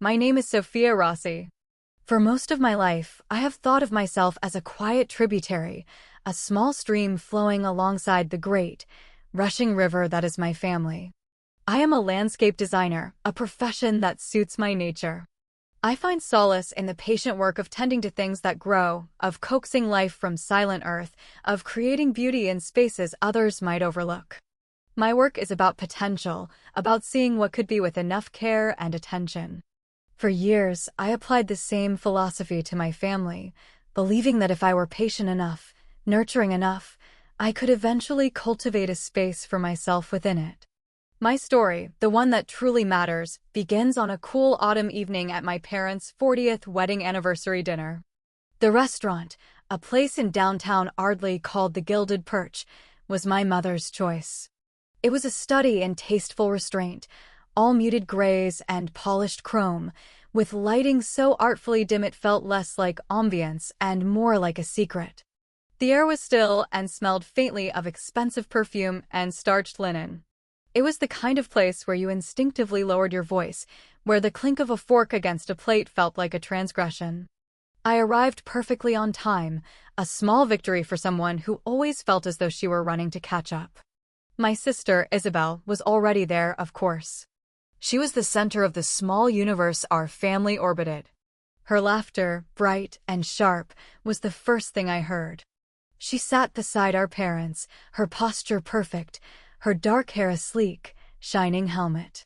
My name is Sophia Rossi. For most of my life, I have thought of myself as a quiet tributary, a small stream flowing alongside the great, rushing river that is my family. I am a landscape designer, a profession that suits my nature. I find solace in the patient work of tending to things that grow, of coaxing life from silent earth, of creating beauty in spaces others might overlook. My work is about potential, about seeing what could be with enough care and attention. For years, I applied the same philosophy to my family, believing that if I were patient enough, nurturing enough, I could eventually cultivate a space for myself within it. My story, the one that truly matters, begins on a cool autumn evening at my parents' 40th wedding anniversary dinner. The restaurant, a place in downtown Ardley called the Gilded Perch, was my mother's choice. It was a study in tasteful restraint, all muted grays and polished chrome, with lighting so artfully dim it felt less like ambience and more like a secret. The air was still and smelled faintly of expensive perfume and starched linen. It was the kind of place where you instinctively lowered your voice, where the clink of a fork against a plate felt like a transgression. I arrived perfectly on time, a small victory for someone who always felt as though she were running to catch up. My sister, Isabel, was already there, of course. She was the center of the small universe our family orbited. Her laughter, bright and sharp, was the first thing I heard. She sat beside our parents, her posture perfect, her dark hair a sleek, shining helmet.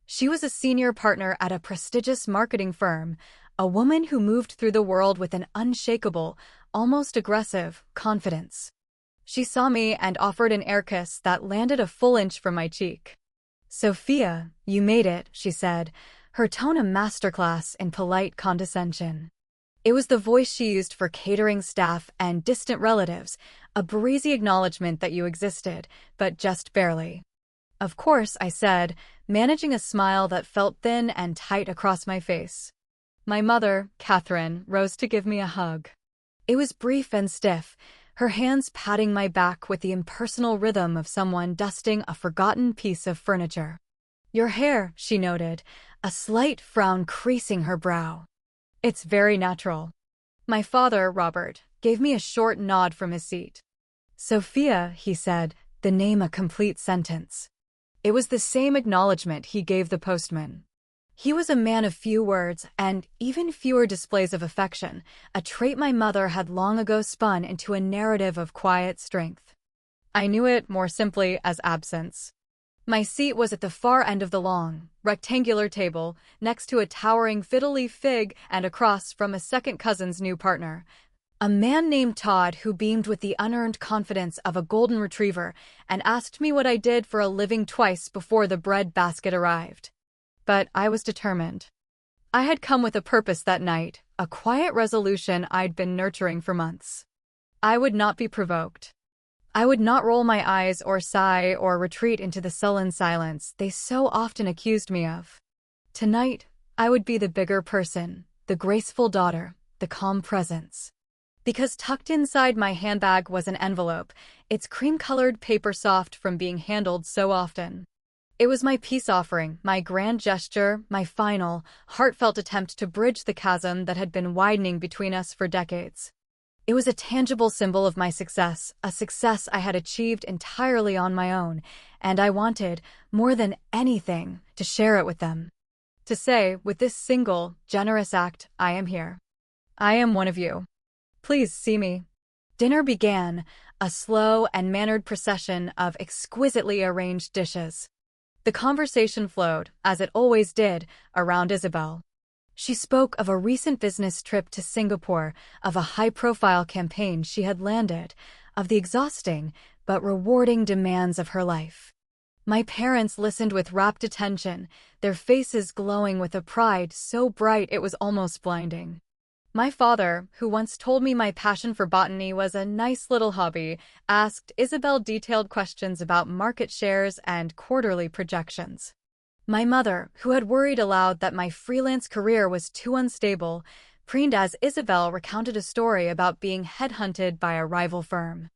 She was a senior partner at a prestigious marketing firm, a woman who moved through the world with an unshakable, almost aggressive, confidence. She saw me and offered an air kiss that landed a full inch from my cheek. "Sophia, you made it," she said, her tone a masterclass in polite condescension. It was the voice she used for catering staff and distant relatives, a breezy acknowledgement that you existed, but just barely. "Of course," I said, managing a smile that felt thin and tight across my face. My mother, Catherine, rose to give me a hug. It was brief and stiff, her hands patting my back with the impersonal rhythm of someone dusting a forgotten piece of furniture. "Your hair," she noted, a slight frown creasing her brow. "It's very natural." My father, Robert, gave me a short nod from his seat. "Sophia," he said, the name a complete sentence. It was the same acknowledgement he gave the postman. He was a man of few words and even fewer displays of affection, a trait my mother had long ago spun into a narrative of quiet strength. I knew it more simply as absence. My seat was at the far end of the long, rectangular table, next to a towering fiddle-leaf fig and across from a second cousin's new partner, a man named Todd who beamed with the unearned confidence of a golden retriever and asked me what I did for a living twice before the bread basket arrived. But I was determined. I had come with a purpose that night, a quiet resolution I'd been nurturing for months. I would not be provoked. I would not roll my eyes or sigh or retreat into the sullen silence they so often accused me of. Tonight, I would be the bigger person, the graceful daughter, the calm presence. Because tucked inside my handbag was an envelope, its cream-colored paper soft from being handled so often. It was my peace offering, my grand gesture, my final, heartfelt attempt to bridge the chasm that had been widening between us for decades. It was a tangible symbol of my success, a success I had achieved entirely on my own, and I wanted, more than anything, to share it with them. To say, with this single, generous act, I am here. I am one of you. Please see me. Dinner began, a slow and mannered procession of exquisitely arranged dishes. The conversation flowed, as it always did, around Isabel. She spoke of a recent business trip to Singapore, of a high-profile campaign she had landed, of the exhausting but rewarding demands of her life. My parents listened with rapt attention, their faces glowing with a pride so bright it was almost blinding. My father, who once told me my passion for botany was a nice little hobby, asked Isabel detailed questions about market shares and quarterly projections. My mother, who had worried aloud that my freelance career was too unstable, preened as Isabel recounted a story about being headhunted by a rival firm.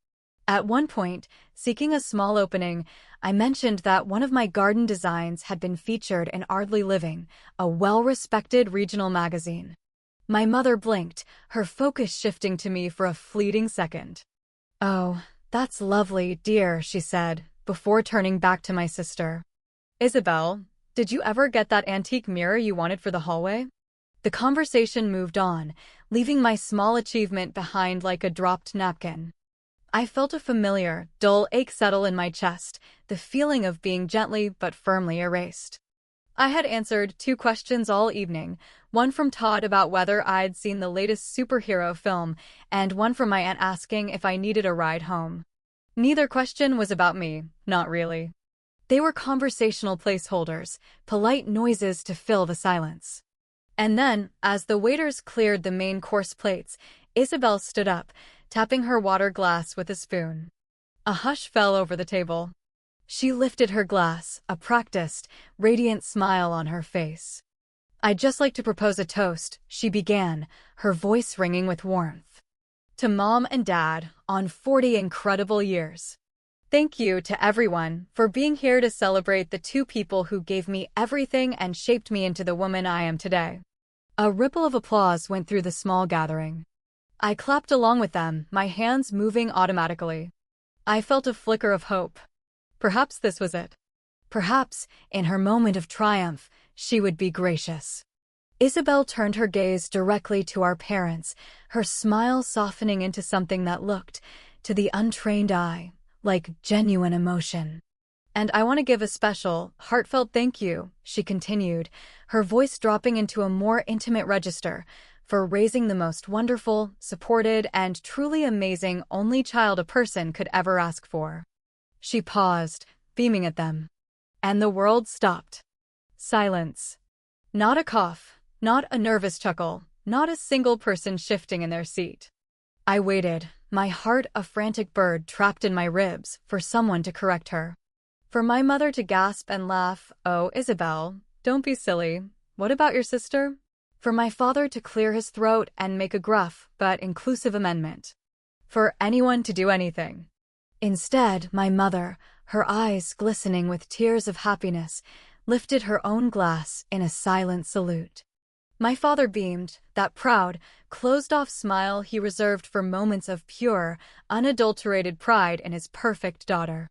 At one point, seeking a small opening, I mentioned that one of my garden designs had been featured in Ardley Living, a well-respected regional magazine. My mother blinked, her focus shifting to me for a fleeting second. "Oh, that's lovely, dear," she said, before turning back to my sister. "Isabel, did you ever get that antique mirror you wanted for the hallway?" The conversation moved on, leaving my small achievement behind like a dropped napkin. I felt a familiar, dull ache settle in my chest, the feeling of being gently but firmly erased. I had answered 2 questions all evening, one from Todd about whether I'd seen the latest superhero film, and one from my aunt asking if I needed a ride home. Neither question was about me, not really. They were conversational placeholders, polite noises to fill the silence. And then, as the waiters cleared the main course plates, Isabel stood up, tapping her water glass with a spoon. A hush fell over the table. She lifted her glass, a practiced, radiant smile on her face. "I'd just like to propose a toast," she began, her voice ringing with warmth. "To Mom and Dad, on 40 incredible years. Thank you to everyone for being here to celebrate the 2 people who gave me everything and shaped me into the woman I am today." A ripple of applause went through the small gathering. I clapped along with them, my hands moving automatically. I felt a flicker of hope. Perhaps this was it. Perhaps, in her moment of triumph, she would be gracious. Isabel turned her gaze directly to our parents, her smile softening into something that looked, to the untrained eye, like genuine emotion. "And I want to give a special, heartfelt thank you," she continued, her voice dropping into a more intimate register, "for raising the most wonderful, supported, and truly amazing only child a person could ever ask for." She paused, beaming at them. And the world stopped. Silence. Not a cough, not a nervous chuckle, not a single person shifting in their seat. I waited, my heart a frantic bird trapped in my ribs, for someone to correct her. For my mother to gasp and laugh, "Oh, Isabel, don't be silly. What about your sister?" For my father to clear his throat and make a gruff but inclusive amendment. For anyone to do anything. Instead, my mother, her eyes glistening with tears of happiness, lifted her own glass in a silent salute. My father beamed, that proud, closed-off smile he reserved for moments of pure, unadulterated pride in his perfect daughter.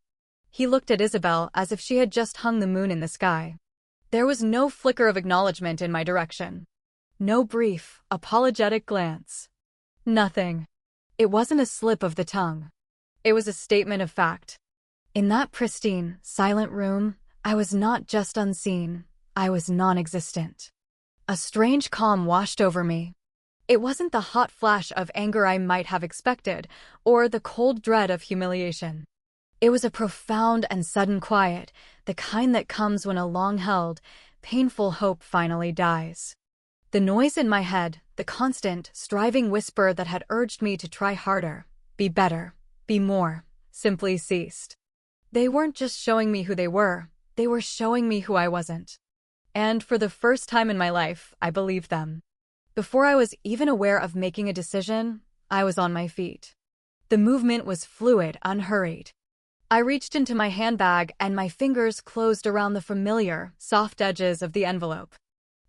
He looked at Isabel as if she had just hung the moon in the sky. There was no flicker of acknowledgement in my direction. No brief, apologetic glance. Nothing. It wasn't a slip of the tongue. It was a statement of fact. In that pristine, silent room, I was not just unseen, I was non-existent. A strange calm washed over me. It wasn't the hot flash of anger I might have expected, or the cold dread of humiliation. It was a profound and sudden quiet, the kind that comes when a long-held, painful hope finally dies. The noise in my head, the constant, striving whisper that had urged me to try harder, be better, be more, simply ceased. They weren't just showing me who they were showing me who I wasn't. And for the first time in my life, I believed them. Before I was even aware of making a decision, I was on my feet. The movement was fluid, unhurried. I reached into my handbag and my fingers closed around the familiar, soft edges of the envelope.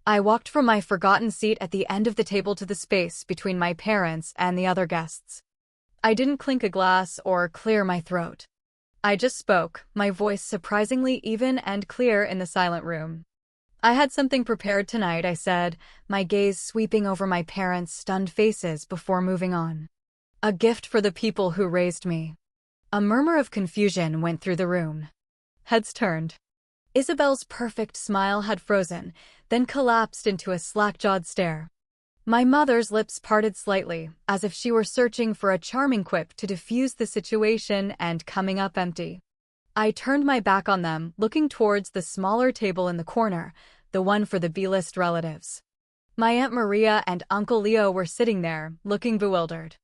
I walked from my forgotten seat at the end of the table to the space between my parents and the other guests. I didn't clink a glass or clear my throat. I just spoke, my voice surprisingly even and clear in the silent room. "I had something prepared tonight," I said, my gaze sweeping over my parents' stunned faces before moving on. "A gift for the people who raised me." A murmur of confusion went through the room. Heads turned. Isabel's perfect smile had frozen, then collapsed into a slack-jawed stare. My mother's lips parted slightly, as if she were searching for a charming quip to diffuse the situation and coming up empty. I turned my back on them, looking towards the smaller table in the corner, the one for the B-list relatives. My Aunt Maria and Uncle Leo were sitting there, looking bewildered.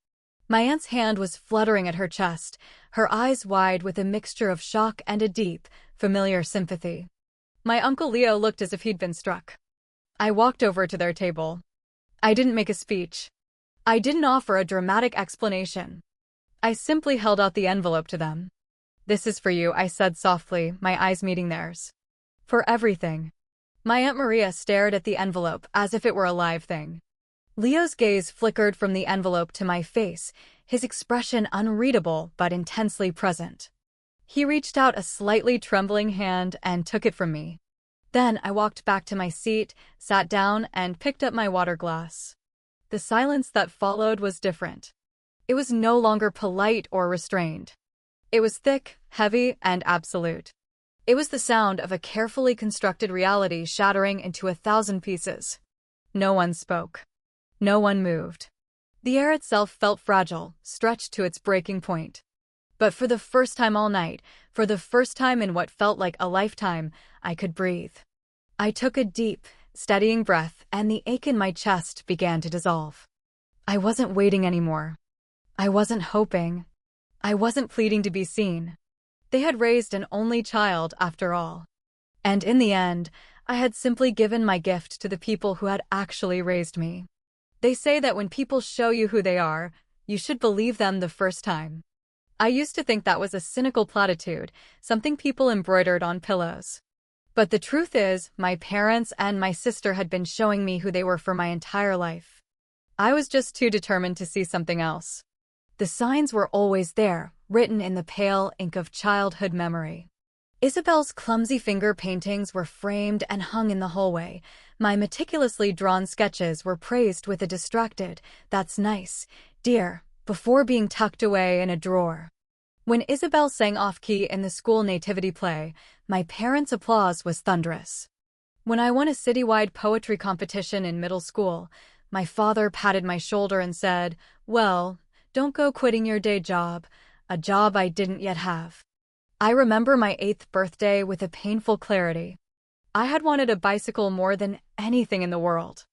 My aunt's hand was fluttering at her chest, her eyes wide with a mixture of shock and a deep, familiar sympathy. My Uncle Leo looked as if he'd been struck. I walked over to their table. I didn't make a speech. I didn't offer a dramatic explanation. I simply held out the envelope to them. "This is for you," I said softly, my eyes meeting theirs. "For everything." My Aunt Maria stared at the envelope as if it were a live thing. Leo's gaze flickered from the envelope to my face, his expression unreadable but intensely present. He reached out a slightly trembling hand and took it from me. Then I walked back to my seat, sat down, and picked up my water glass. The silence that followed was different. It was no longer polite or restrained. It was thick, heavy, and absolute. It was the sound of a carefully constructed reality shattering into 1,000 pieces. No one spoke. No one moved. The air itself felt fragile, stretched to its breaking point. But for the first time all night, for the first time in what felt like a lifetime, I could breathe. I took a deep, steadying breath, and the ache in my chest began to dissolve. I wasn't waiting anymore. I wasn't hoping. I wasn't pleading to be seen. They had raised an only child, after all. And in the end, I had simply given my gift to the people who had actually raised me. They say that when people show you who they are, you should believe them the first time. I used to think that was a cynical platitude, something people embroidered on pillows. But the truth is, my parents and my sister had been showing me who they were for my entire life. I was just too determined to see something else. The signs were always there, written in the pale ink of childhood memory. Isabel's clumsy finger paintings were framed and hung in the hallway. My meticulously drawn sketches were praised with a distracted, "That's nice, dear," before being tucked away in a drawer. When Isabel sang off-key in the school nativity play, my parents' applause was thunderous. When I won a citywide poetry competition in middle school, my father patted my shoulder and said, "Well, don't go quitting your day job," a job I didn't yet have. I remember my 8th birthday with a painful clarity. I had wanted a bicycle more than anything in the world.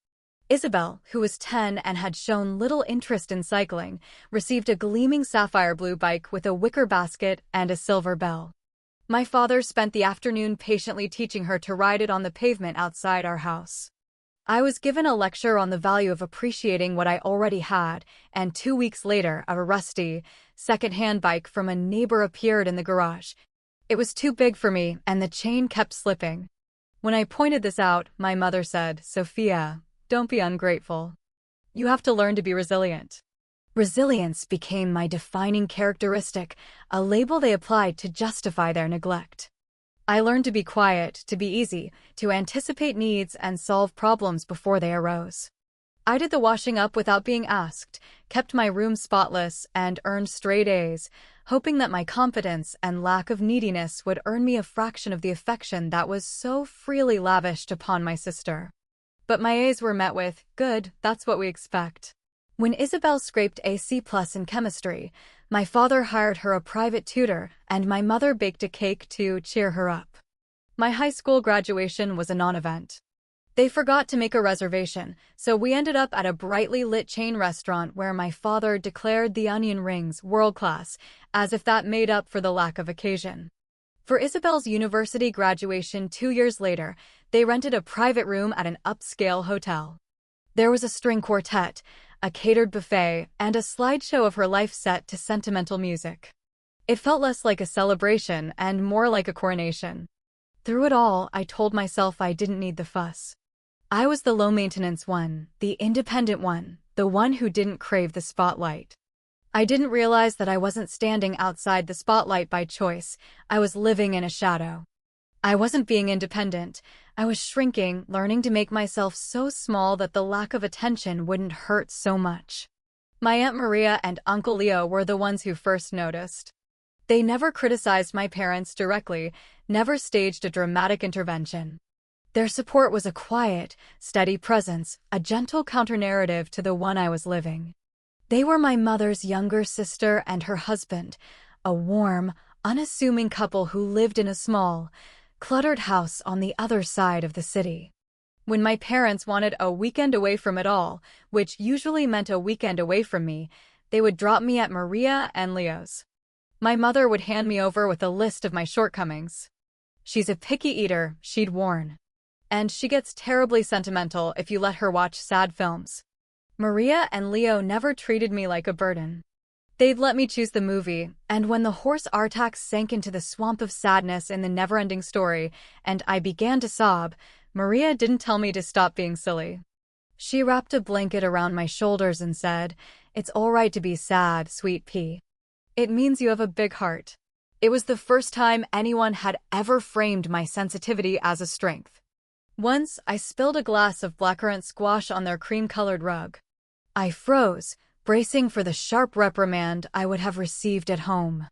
Isabel, who was 10 and had shown little interest in cycling, received a gleaming sapphire blue bike with a wicker basket and a silver bell. My father spent the afternoon patiently teaching her to ride it on the pavement outside our house. I was given a lecture on the value of appreciating what I already had, and 2 weeks later, a rusty, second-hand bike from a neighbor appeared in the garage. It was too big for me, and the chain kept slipping. When I pointed this out, my mother said, "Sophia, don't be ungrateful. You have to learn to be resilient." Resilience became my defining characteristic, a label they applied to justify their neglect. I learned to be quiet, to be easy, to anticipate needs and solve problems before they arose. I did the washing up without being asked, kept my room spotless, and earned straight A's, hoping that my competence and lack of neediness would earn me a fraction of the affection that was so freely lavished upon my sister. But my A's were met with, "Good, that's what we expect." When Isabel scraped a C+ in chemistry, my father hired her a private tutor, and my mother baked a cake to cheer her up. My high school graduation was a non-event. They forgot to make a reservation, so we ended up at a brightly lit chain restaurant where my father declared the onion rings world-class, as if that made up for the lack of occasion. For Isabel's university graduation 2 years later, they rented a private room at an upscale hotel. There was a string quartet, a catered buffet, and a slideshow of her life set to sentimental music. It felt less like a celebration and more like a coronation. Through it all, I told myself I didn't need the fuss. I was the low-maintenance one, the independent one, the one who didn't crave the spotlight. I didn't realize that I wasn't standing outside the spotlight by choice. I was living in a shadow. I wasn't being independent. I was shrinking, learning to make myself so small that the lack of attention wouldn't hurt so much. My Aunt Maria and Uncle Leo were the ones who first noticed. They never criticized my parents directly, never staged a dramatic intervention. Their support was a quiet, steady presence, a gentle counter-narrative to the one I was living. They were my mother's younger sister and her husband, a warm, unassuming couple who lived in a small, cluttered house on the other side of the city. When my parents wanted a weekend away from it all, which usually meant a weekend away from me, they would drop me at Maria and Leo's. My mother would hand me over with a list of my shortcomings. "She's a picky eater," she'd warn. "And she gets terribly sentimental if you let her watch sad films." Maria and Leo never treated me like a burden. They'd let me choose the movie, and when the horse Artax sank into the swamp of sadness in the never-ending story, and I began to sob, Maria didn't tell me to stop being silly. She wrapped a blanket around my shoulders and said, "It's all right to be sad, sweet pea. It means you have a big heart." It was the first time anyone had ever framed my sensitivity as a strength. Once, I spilled a glass of blackcurrant squash on their cream-colored rug. I froze, bracing for the sharp reprimand I would have received at home.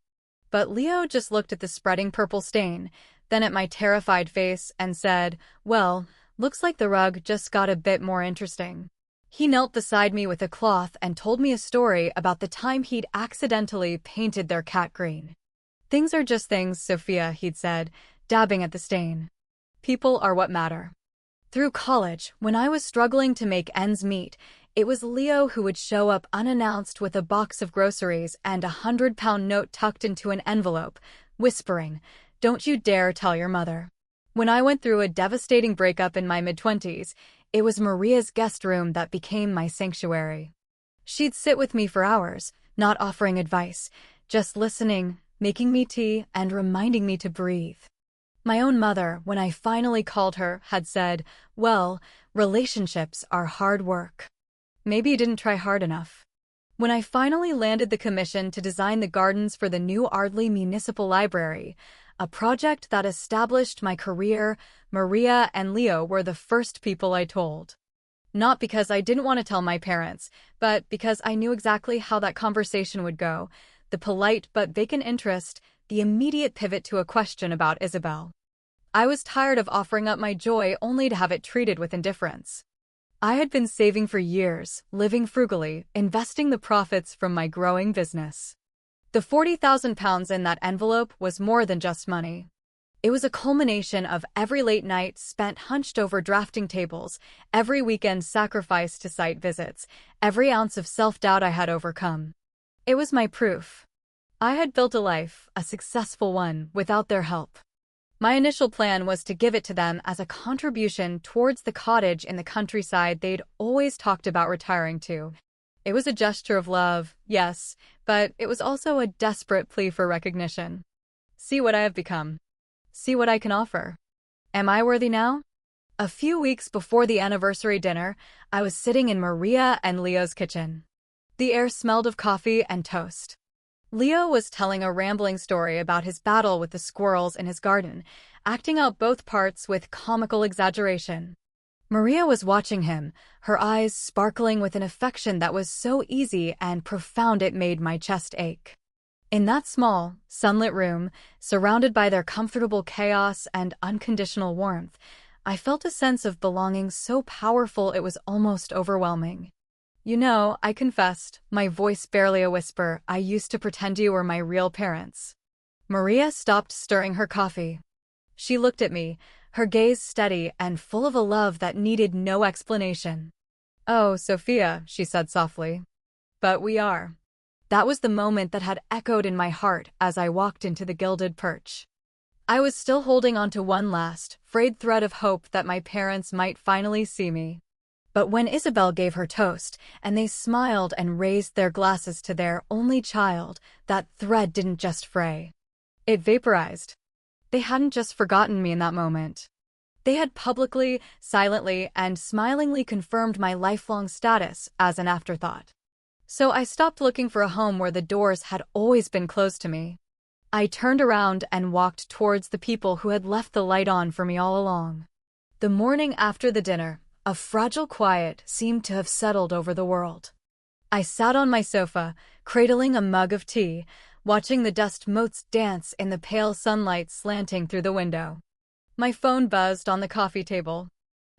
But Leo just looked at the spreading purple stain, then at my terrified face, and said, "Well, looks like the rug just got a bit more interesting." He knelt beside me with a cloth and told me a story about the time he'd accidentally painted their cat green. "Things are just things, Sophia," he'd said, dabbing at the stain. "People are what matter." Through college, when I was struggling to make ends meet, it was Leo who would show up unannounced with a box of groceries and a 100-pound note tucked into an envelope, whispering, "Don't you dare tell your mother." When I went through a devastating breakup in my mid-20s, it was Maria's guest room that became my sanctuary. She'd sit with me for hours, not offering advice, just listening, making me tea, and reminding me to breathe. My own mother, when I finally called her, had said, "Well, relationships are hard work. Maybe you didn't try hard enough." When I finally landed the commission to design the gardens for the new Ardley Municipal Library, a project that established my career, Maria and Leo were the first people I told. Not because I didn't want to tell my parents, but because I knew exactly how that conversation would go, the polite but vacant interest, the immediate pivot to a question about Isabel. I was tired of offering up my joy only to have it treated with indifference. I had been saving for years, living frugally, investing the profits from my growing business. The £40,000 in that envelope was more than just money. It was a culmination of every late night spent hunched over drafting tables, every weekend sacrificed to site visits, every ounce of self-doubt I had overcome. It was my proof. I had built a life, a successful one, without their help. My initial plan was to give it to them as a contribution towards the cottage in the countryside they'd always talked about retiring to. It was a gesture of love, yes, but it was also a desperate plea for recognition. See what I have become. See what I can offer. Am I worthy now? A few weeks before the anniversary dinner, I was sitting in Maria and Leo's kitchen. The air smelled of coffee and toast. Leo was telling a rambling story about his battle with the squirrels in his garden, acting out both parts with comical exaggeration. Maria was watching him, her eyes sparkling with an affection that was so easy and profound it made my chest ache. In that small, sunlit room, surrounded by their comfortable chaos and unconditional warmth, I felt a sense of belonging so powerful it was almost overwhelming. "You know," I confessed, my voice barely a whisper, "I used to pretend you were my real parents." Maria stopped stirring her coffee. She looked at me, her gaze steady and full of a love that needed no explanation. "Oh, Sophia," she said softly. "But we are." That was the moment that had echoed in my heart as I walked into the gilded perch. I was still holding on to one last, frayed thread of hope that my parents might finally see me. But when Isabel gave her toast, and they smiled and raised their glasses to their only child, that thread didn't just fray. It vaporized. They hadn't just forgotten me in that moment. They had publicly, silently, and smilingly confirmed my lifelong status as an afterthought. So I stopped looking for a home where the doors had always been closed to me. I turned around and walked towards the people who had left the light on for me all along. The morning after the dinner, a fragile quiet seemed to have settled over the world. I sat on my sofa, cradling a mug of tea, watching the dust motes dance in the pale sunlight slanting through the window. My phone buzzed on the coffee table.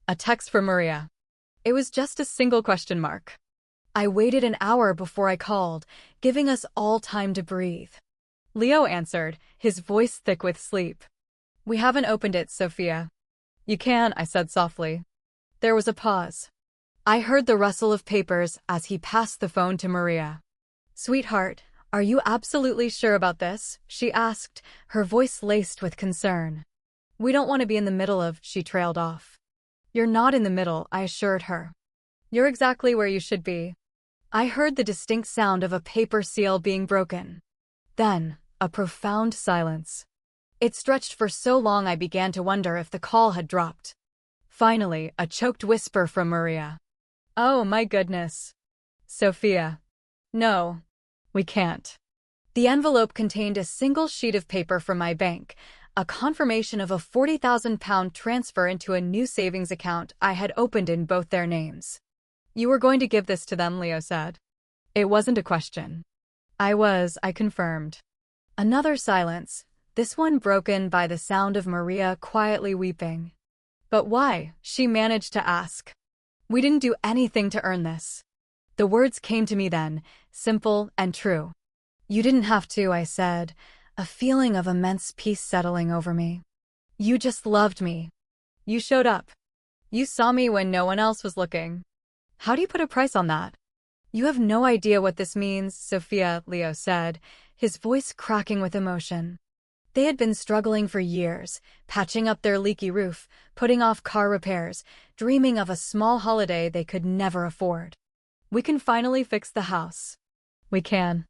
A text from Maria. It was just a single question mark. I waited an hour before I called, giving us all time to breathe. Leo answered, his voice thick with sleep. "We haven't opened it, Sophia." "You can," I said softly. There was a pause. I heard the rustle of papers as he passed the phone to Maria. "Sweetheart, are you absolutely sure about this?" she asked, her voice laced with concern. "We don't want to be in the middle of," she trailed off. "You're not in the middle," I assured her. "You're exactly where you should be." I heard the distinct sound of a paper seal being broken. Then, a profound silence. It stretched for so long I began to wonder if the call had dropped. Finally, a choked whisper from Maria. "Oh my goodness. Sophia. No. We can't." The envelope contained a single sheet of paper from my bank, a confirmation of a £40,000 transfer into a new savings account I had opened in both their names. "You were going to give this to them," Leo said. It wasn't a question. I confirmed. Another silence, this one broken by the sound of Maria quietly weeping. "But why?" she managed to ask. "We didn't do anything to earn this." The words came to me then, simple and true. "You didn't have to," I said, a feeling of immense peace settling over me. "You just loved me. You showed up. You saw me when no one else was looking. How do you put a price on that?" "You have no idea what this means, Sophia," Leo said, his voice cracking with emotion. They had been struggling for years, patching up their leaky roof, putting off car repairs, dreaming of a small holiday they could never afford. "We can finally fix the house." "We can."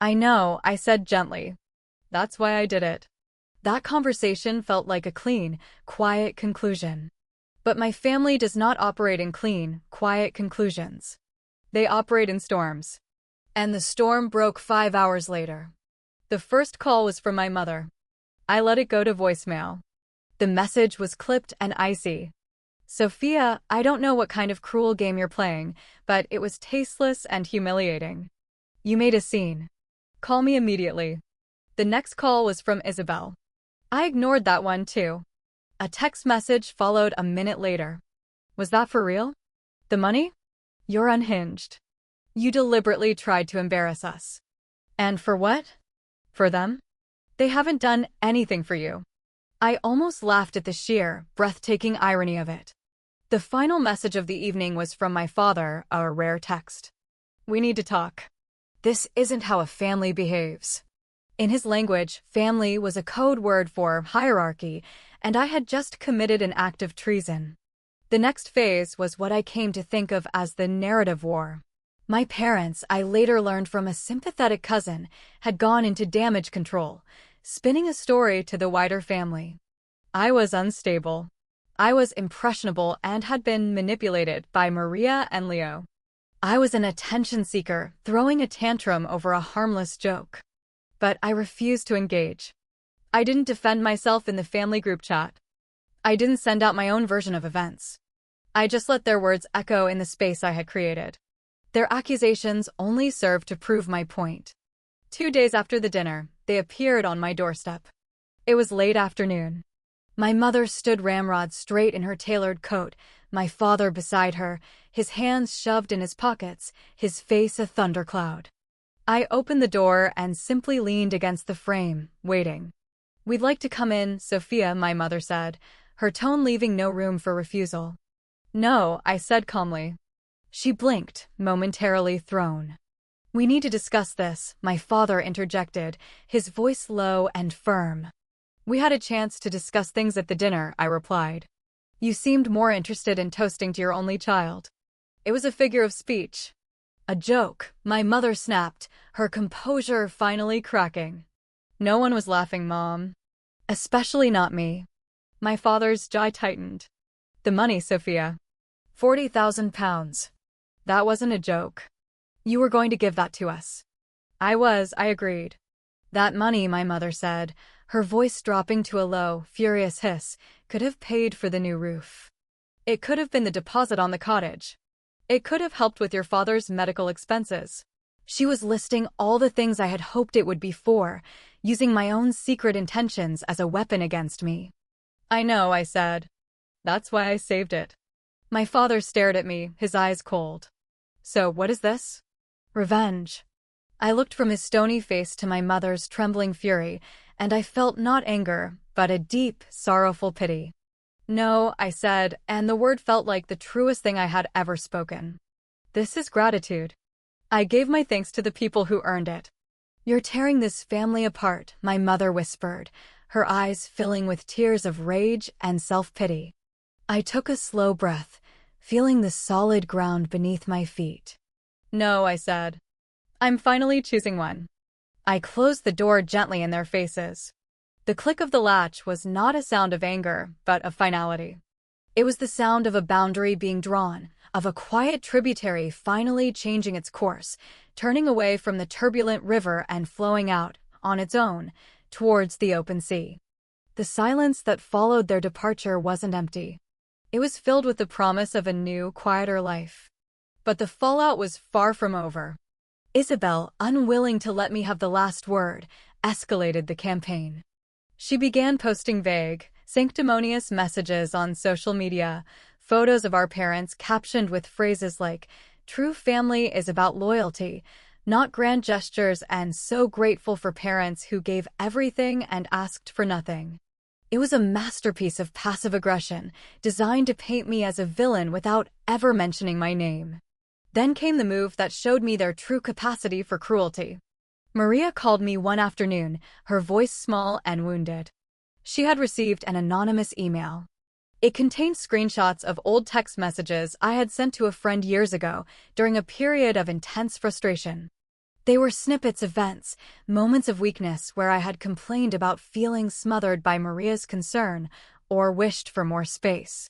"I know," I said gently. "That's why I did it." That conversation felt like a clean, quiet conclusion. But my family does not operate in clean, quiet conclusions. They operate in storms. And the storm broke 5 hours later. The first call was from my mother. I let it go to voicemail. The message was clipped and icy. "Sophia, I don't know what kind of cruel game you're playing, but it was tasteless and humiliating. You made a scene. Call me immediately." The next call was from Isabel. I ignored that one too. A text message followed a minute later. "Was that for real? The money? You're unhinged. You deliberately tried to embarrass us." "And for what? For them? They haven't done anything for you." I almost laughed at the sheer, breathtaking irony of it. The final message of the evening was from my father, a rare text. "We need to talk. This isn't how a family behaves." In his language, family was a code word for hierarchy, and I had just committed an act of treason. The next phase was what I came to think of as the narrative war. My parents, I later learned from a sympathetic cousin, had gone into damage control, spinning a story to the wider family. I was unstable. I was impressionable and had been manipulated by Maria and Leo. I was an attention seeker, throwing a tantrum over a harmless joke. But I refused to engage. I didn't defend myself in the family group chat. I didn't send out my own version of events. I just let their words echo in the space I had created. Their accusations only served to prove my point. 2 days after the dinner, they appeared on my doorstep. It was late afternoon. My mother stood ramrod straight in her tailored coat, my father beside her, his hands shoved in his pockets, his face a thundercloud. I opened the door and simply leaned against the frame, waiting. "We'd like to come in, Sophia," my mother said, her tone leaving no room for refusal. "No," I said calmly. She blinked, momentarily thrown. "We need to discuss this," my father interjected, his voice low and firm. "We had a chance to discuss things at the dinner," I replied. "You seemed more interested in toasting to your only child." "It was a figure of speech." "A joke," my mother snapped, her composure finally cracking. "No one was laughing, Mom. Especially not me." My father's jaw tightened. "The money, Sophia. £40,000. That wasn't a joke. You were going to give that to us." I agreed. "That money," my mother said, her voice dropping to a low, furious hiss, "could have paid for the new roof. It could have been the deposit on the cottage. It could have helped with your father's medical expenses." She was listing all the things I had hoped it would be for, using my own secret intentions as a weapon against me. "I know," I said. "That's why I saved it." My father stared at me, his eyes cold. "So what is this?" "Revenge." I looked from his stony face to my mother's trembling fury, and I felt not anger, but a deep, sorrowful pity. "No," I said, and the word felt like the truest thing I had ever spoken. "This is gratitude. I gave my thanks to the people who earned it." "You're tearing this family apart," my mother whispered, her eyes filling with tears of rage and self-pity. I took a slow breath, feeling the solid ground beneath my feet. No, I said. I'm finally choosing one. I closed the door gently in their faces. The click of the latch was not a sound of anger, but of finality. It was the sound of a boundary being drawn, of a quiet tributary finally changing its course, turning away from the turbulent river and flowing out, on its own, towards the open sea. The silence that followed their departure wasn't empty. It was filled with the promise of a new, quieter life. But the fallout was far from over. Isabel, unwilling to let me have the last word, escalated the campaign. She began posting vague, sanctimonious messages on social media, photos of our parents captioned with phrases like, "True family is about loyalty, not grand gestures," and "so grateful for parents who gave everything and asked for nothing." It was a masterpiece of passive aggression, designed to paint me as a villain without ever mentioning my name. Then came the move that showed me their true capacity for cruelty. Maria called me one afternoon, her voice small and wounded. She had received an anonymous email. It contained screenshots of old text messages I had sent to a friend years ago during a period of intense frustration. They were snippets of events, moments of weakness where I had complained about feeling smothered by Maria's concern or wished for more space.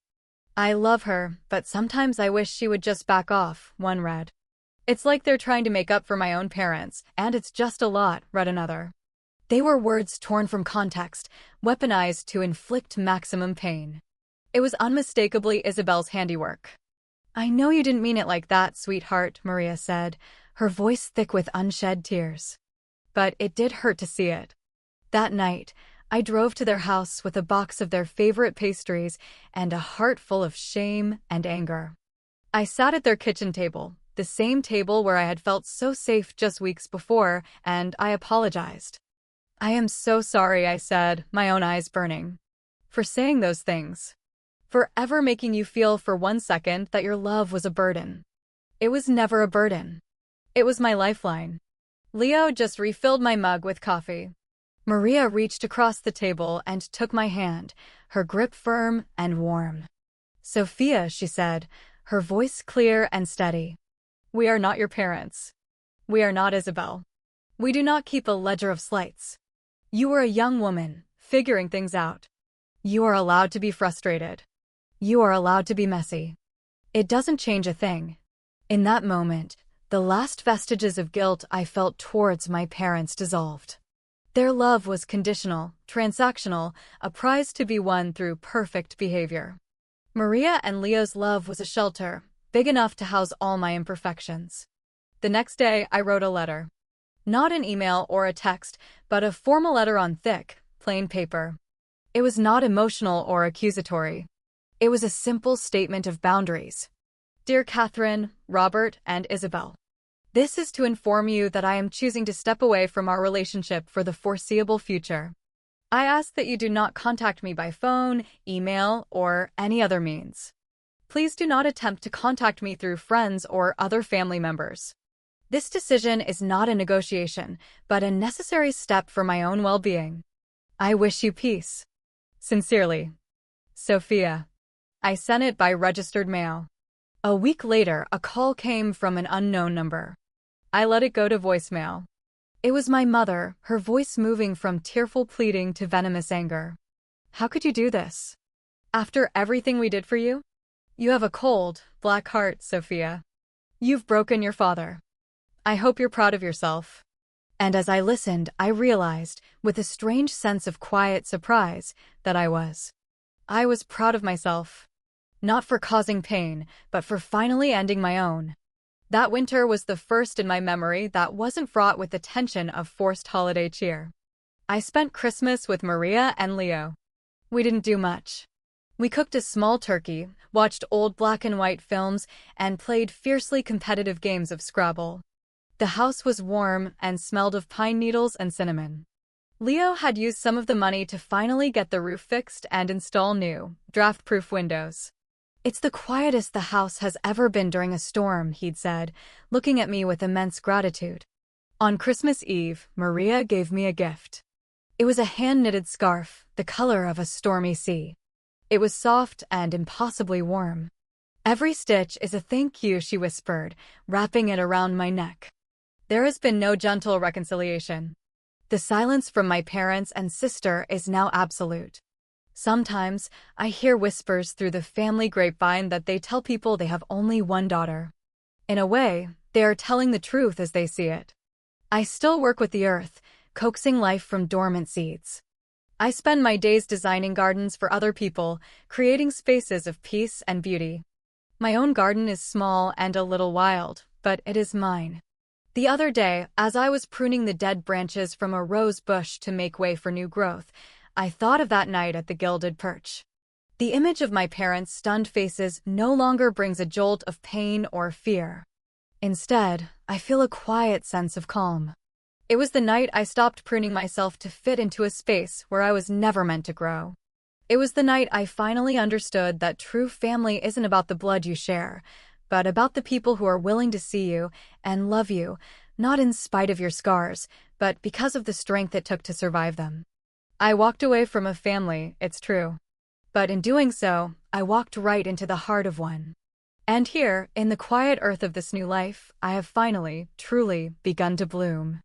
"I love her, but sometimes I wish she would just back off," one read. "It's like they're trying to make up for my own parents, and it's just a lot," read another. They were words torn from context, weaponized to inflict maximum pain. It was unmistakably Isabel's handiwork. "I know you didn't mean it like that, sweetheart," Maria said, her voice thick with unshed tears. But it did hurt to see it. That night, I drove to their house with a box of their favorite pastries and a heart full of shame and anger. I sat at their kitchen table, the same table where I had felt so safe just weeks before, and I apologized. "I am so sorry," I said, my own eyes burning. "For saying those things. For ever making you feel for 1 second that your love was a burden. It was never a burden. It was my lifeline." Leo just refilled my mug with coffee. Maria reached across the table and took my hand, her grip firm and warm. "Sophia," she said, her voice clear and steady. "We are not your parents. We are not Isabel. We do not keep a ledger of slights. You are a young woman, figuring things out. You are allowed to be frustrated. You are allowed to be messy. It doesn't change a thing." In that moment, the last vestiges of guilt I felt towards my parents dissolved. Their love was conditional, transactional, a prize to be won through perfect behavior. Maria and Leo's love was a shelter, big enough to house all my imperfections. The next day, I wrote a letter. Not an email or a text, but a formal letter on thick, plain paper. It was not emotional or accusatory. It was a simple statement of boundaries. "Dear Catherine, Robert, and Isabel, this is to inform you that I am choosing to step away from our relationship for the foreseeable future. I ask that you do not contact me by phone, email, or any other means. Please do not attempt to contact me through friends or other family members. This decision is not a negotiation, but a necessary step for my own well-being. I wish you peace. Sincerely, Sophia." I sent it by registered mail. A week later, a call came from an unknown number. I let it go to voicemail. It was my mother, her voice moving from tearful pleading to venomous anger. "How could you do this? After everything we did for you? You have a cold, black heart, Sophia. You've broken your father. I hope you're proud of yourself." And as I listened, I realized, with a strange sense of quiet surprise, that I was. I was proud of myself. Not for causing pain, but for finally ending my own. That winter was the first in my memory that wasn't fraught with the tension of forced holiday cheer. I spent Christmas with Maria and Leo. We didn't do much. We cooked a small turkey, watched old black and white films, and played fiercely competitive games of Scrabble. The house was warm and smelled of pine needles and cinnamon. Leo had used some of the money to finally get the roof fixed and install new, draft-proof windows. "It's the quietest the house has ever been during a storm," he'd said, looking at me with immense gratitude. On Christmas Eve, Maria gave me a gift. It was a hand-knitted scarf, the color of a stormy sea. It was soft and impossibly warm. Every stitch is a thank you, she whispered, wrapping it around my neck. There has been no gentle reconciliation. The silence from my parents and sister is now absolute. Sometimes, I hear whispers through the family grapevine that they tell people they have only one daughter. In a way, they are telling the truth as they see it. I still work with the earth, coaxing life from dormant seeds. I spend my days designing gardens for other people, creating spaces of peace and beauty. My own garden is small and a little wild, but it is mine. The other day, as I was pruning the dead branches from a rose bush to make way for new growth, I thought of that night at the Gilded Perch. The image of my parents' stunned faces no longer brings a jolt of pain or fear. Instead, I feel a quiet sense of calm. It was the night I stopped pruning myself to fit into a space where I was never meant to grow. It was the night I finally understood that true family isn't about the blood you share, but about the people who are willing to see you and love you, not in spite of your scars, but because of the strength it took to survive them. I walked away from a family, it's true. But in doing so, I walked right into the heart of one. And here, in the quiet earth of this new life, I have finally, truly begun to bloom.